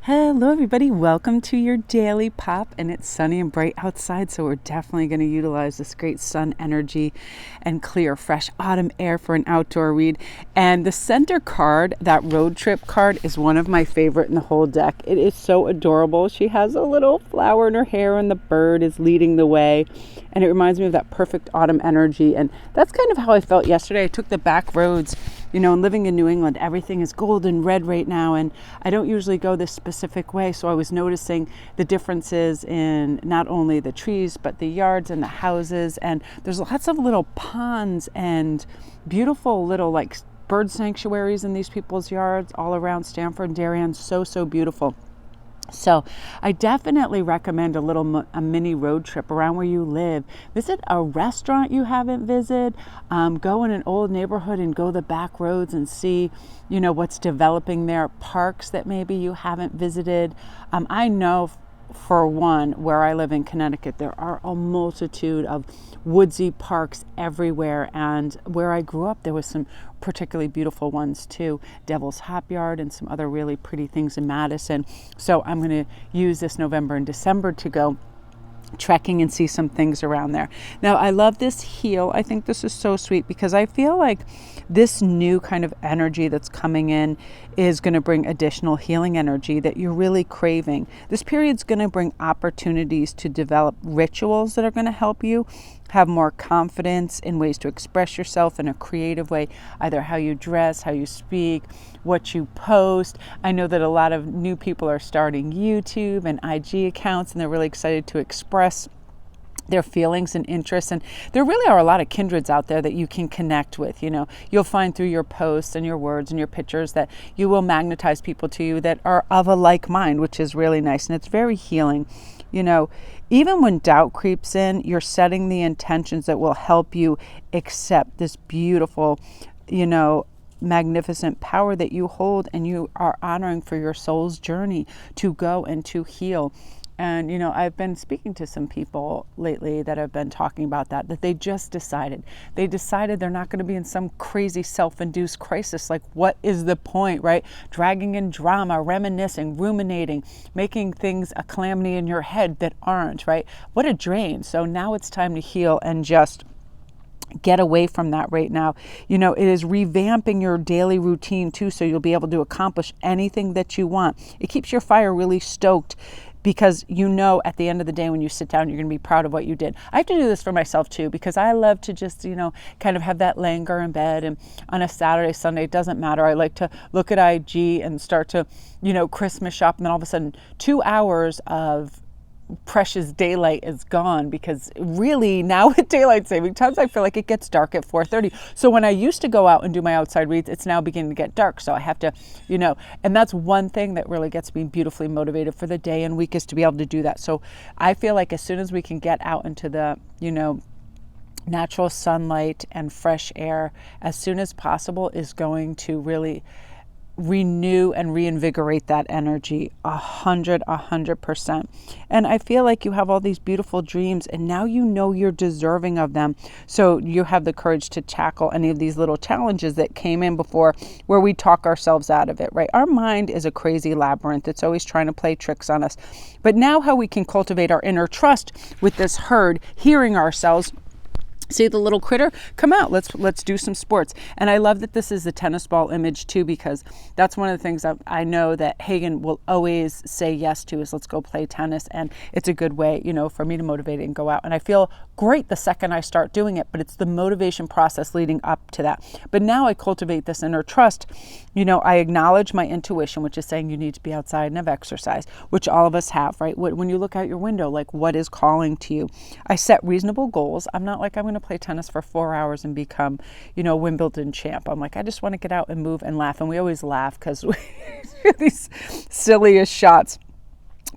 Hello everybody, welcome to your daily pop, and it's sunny and bright outside, so we're definitely going to utilize this great sun energy and clear fresh autumn air for an outdoor read. And the center card, that road trip card, is one of my favorite in the whole deck. It is so adorable. She has a little flower in her hair and the bird is leading the way, and it reminds me of that perfect autumn energy. And that's kind of how I felt yesterday. I took the back roads, and living in New England, everything is golden red right now, and I don't usually go this specific way, so I was noticing the differences in not only the trees but the yards and the houses, and there's lots of little ponds and beautiful little like bird sanctuaries in these people's yards all around Stamford and Darien. So beautiful. So I definitely recommend a mini road trip around where you live. Visit a restaurant you haven't visited. Go in an old neighborhood and go the back roads and see, what's developing there. Parks that maybe you haven't visited. I know for one, where I live in Connecticut, there are a multitude of woodsy parks everywhere, and where I grew up there was some particularly beautiful ones too. Devil's Hop Yard and some other really pretty things in Madison. So I'm going to use this November and December to go trekking and see some things around there. Now, I love this heel. I think this is so sweet because I feel like this new kind of energy that's coming in is going to bring additional healing energy that you're really craving. This period's going to bring opportunities to develop rituals that are going to help you have more confidence in ways to express yourself in a creative way, either how you dress, how you speak, what you post. I know that a lot of new people are starting YouTube and IG accounts, and they're really excited to express their feelings and interests. And there really are a lot of kindreds out there that you can connect with. You'll find through your posts and your words and your pictures that you will magnetize people to you that are of a like mind, which is really nice. And it's very healing. Even when doubt creeps in, you're setting the intentions that will help you accept this beautiful, magnificent power that you hold, and you are honoring for your soul's journey to go and to heal. And, I've been speaking to some people lately that have been talking about that they just decided. They decided they're not going to be in some crazy self-induced crisis. Like, what is the point, right? Dragging in drama, reminiscing, ruminating, making things a calamity in your head that aren't, right? What a drain. So now it's time to heal and just get away from that right now. It is revamping your daily routine too, so you'll be able to accomplish anything that you want. It keeps your fire really stoked, because at the end of the day when you sit down, you're going to be proud of what you did. I have to do this for myself too, because I love to just, kind of have that languor in bed, and on a Saturday, Sunday, it doesn't matter. I like to look at IG and start to, Christmas shop, and then all of a sudden 2 hours of precious daylight is gone, because really now with daylight saving times, I feel like it gets dark at 4:30. So when I used to go out and do my outside reads, it's now beginning to get dark. So I have to, and that's one thing that really gets me beautifully motivated for the day and week, is to be able to do that. So I feel like as soon as we can get out into the, natural sunlight and fresh air as soon as possible is going to really renew and reinvigorate that energy 100%. And I feel like you have all these beautiful dreams, and now you're deserving of them. So you have the courage to tackle any of these little challenges that came in before, where we talk ourselves out of it, right? Our mind is a crazy labyrinth. It's always trying to play tricks on us. But now how we can cultivate our inner trust with this herd, hearing ourselves. See the little critter? Come out. Let's do some sports. And I love that this is the tennis ball image too, because that's one of the things that I know that Hagen will always say yes to, is let's go play tennis. And it's a good way, for me to motivate it and go out. And I feel great the second I start doing it, but it's the motivation process leading up to that. But now I cultivate this inner trust. I acknowledge my intuition, which is saying you need to be outside and have exercise, which all of us have, right? When you look out your window, like, what is calling to you? I set reasonable goals. I'm not like, I'm going to play tennis for 4 hours and become, Wimbledon champ. I'm like, I just want to get out and move and laugh. And we always laugh because we these silliest shots.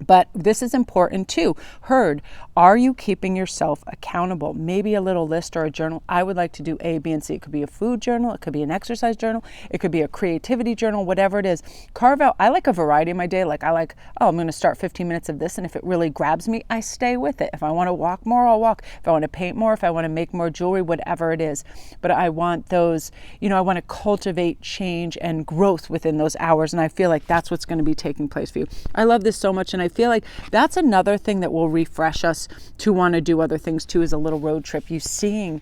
But this is important too. Heard, are you keeping yourself accountable? Maybe a little list or a journal. I would like to do A, B, and C. It could be a food journal. It could be an exercise journal. It could be a creativity journal, whatever it is. Carve out, I like a variety in my day. Like I'm going to start 15 minutes of this. And if it really grabs me, I stay with it. If I want to walk more, I'll walk. If I want to paint more, if I want to make more jewelry, whatever it is. But I want those, I want to cultivate change and growth within those hours. And I feel like that's what's going to be taking place for you. I love this so much. And I feel like that's another thing that will refresh us to want to do other things too, is a little road trip. You seeing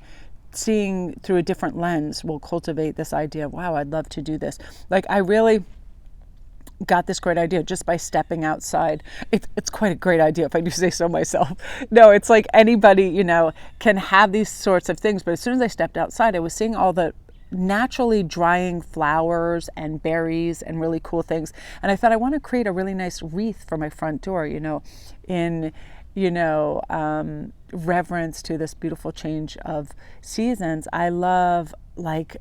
through a different lens will cultivate this idea of, wow, I'd love to do this. Like I really got this great idea just by stepping outside. It's quite a great idea if I do say so myself. No, it's like anybody, can have these sorts of things. But as soon as I stepped outside, I was seeing all the naturally drying flowers and berries and really cool things. And I thought I want to create a really nice wreath for my front door, in reverence to this beautiful change of seasons. I love like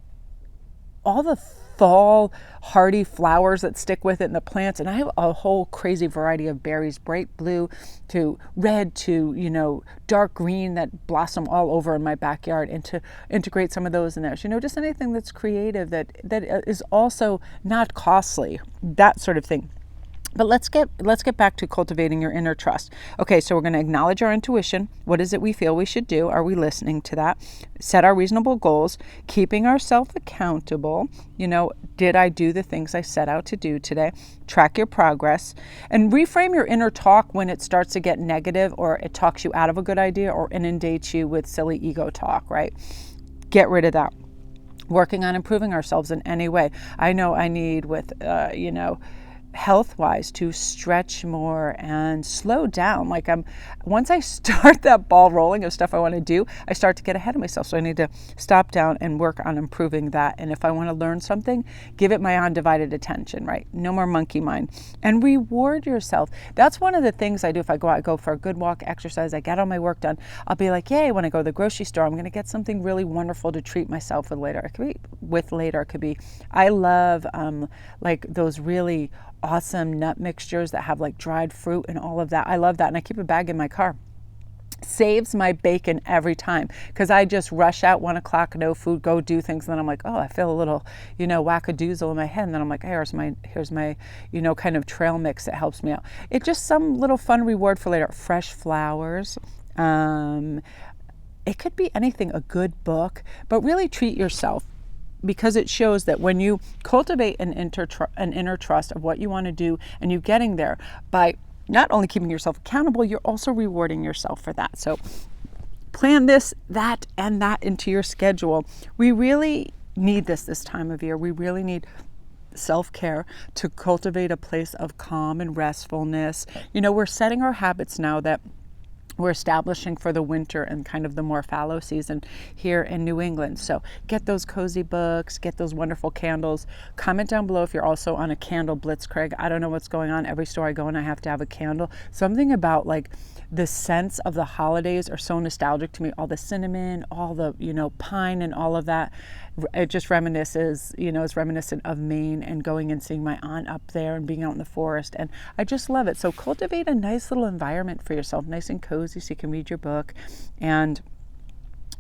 all the fall hardy flowers that stick with it and the plants. And I have a whole crazy variety of berries, bright blue to red to, dark green that blossom all over in my backyard, and to integrate some of those in there. So, just anything that's creative that is also not costly, that sort of thing. But let's get back to cultivating your inner trust. Okay, so we're going to acknowledge our intuition. What is it we feel we should do? Are we listening to that? Set our reasonable goals, keeping ourselves accountable. Did I do the things I set out to do today? Track your progress and reframe your inner talk when it starts to get negative, or it talks you out of a good idea, or inundates you with silly ego talk, right? Get rid of that. Working on improving ourselves in any way. I know I need with, health-wise to stretch more and slow down. Like once I start that ball rolling of stuff I want to do, I start to get ahead of myself. So I need to stop down and work on improving that. And if I want to learn something, give it my undivided attention, right? No more monkey mind. And reward yourself. That's one of the things I do. If I go for a good walk, exercise, I get all my work done, I'll be like, yay, when I go to the grocery store, I'm going to get something really wonderful to treat myself with later. It could be, I love like those really awesome nut mixtures that have like dried fruit and all of that. I love that. And I keep a bag in my car. Saves my bacon every time, because I just rush out 1 o'clock, no food, go do things. And then I'm like, oh, I feel a little, wackadoozle in my head. And then I'm like, here's my, kind of trail mix that helps me out. It's just some little fun reward for later. Fresh flowers. It could be anything, a good book, but really treat yourself. Because it shows that when you cultivate an inner trust of what you want to do, and you getting there by not only keeping yourself accountable, you're also rewarding yourself for that. So plan this, that, and that into your schedule. We really need this time of year. We really need self-care to cultivate a place of calm and restfulness. We're setting our habits now that we're establishing for the winter and kind of the more fallow season here in New England. So get those cozy books, get those wonderful candles. Comment down below if you're also on a candle blitzkrieg. I don't know what's going on. Every store I go in, I have to have a candle. Something about like the sense of the holidays are so nostalgic to me. All the cinnamon, all the, pine and all of that. It just reminisces, is reminiscent of Maine and going and seeing my aunt up there and being out in the forest. And I just love it. So cultivate a nice little environment for yourself, nice and cozy, so you can read your book and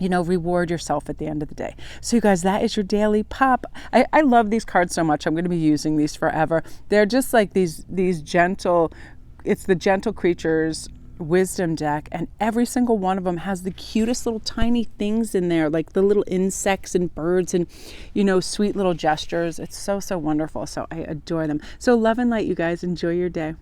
reward yourself at the end of the day. So you guys, that is your daily pop. I love these cards so much. I'm going to be using these forever. They're just like these gentle, it's the Gentle Creatures wisdom deck, and every single one of them has the cutest little tiny things in there, like the little insects and birds and sweet little gestures. It's so wonderful. So I adore them. So love and light, you guys. Enjoy your day.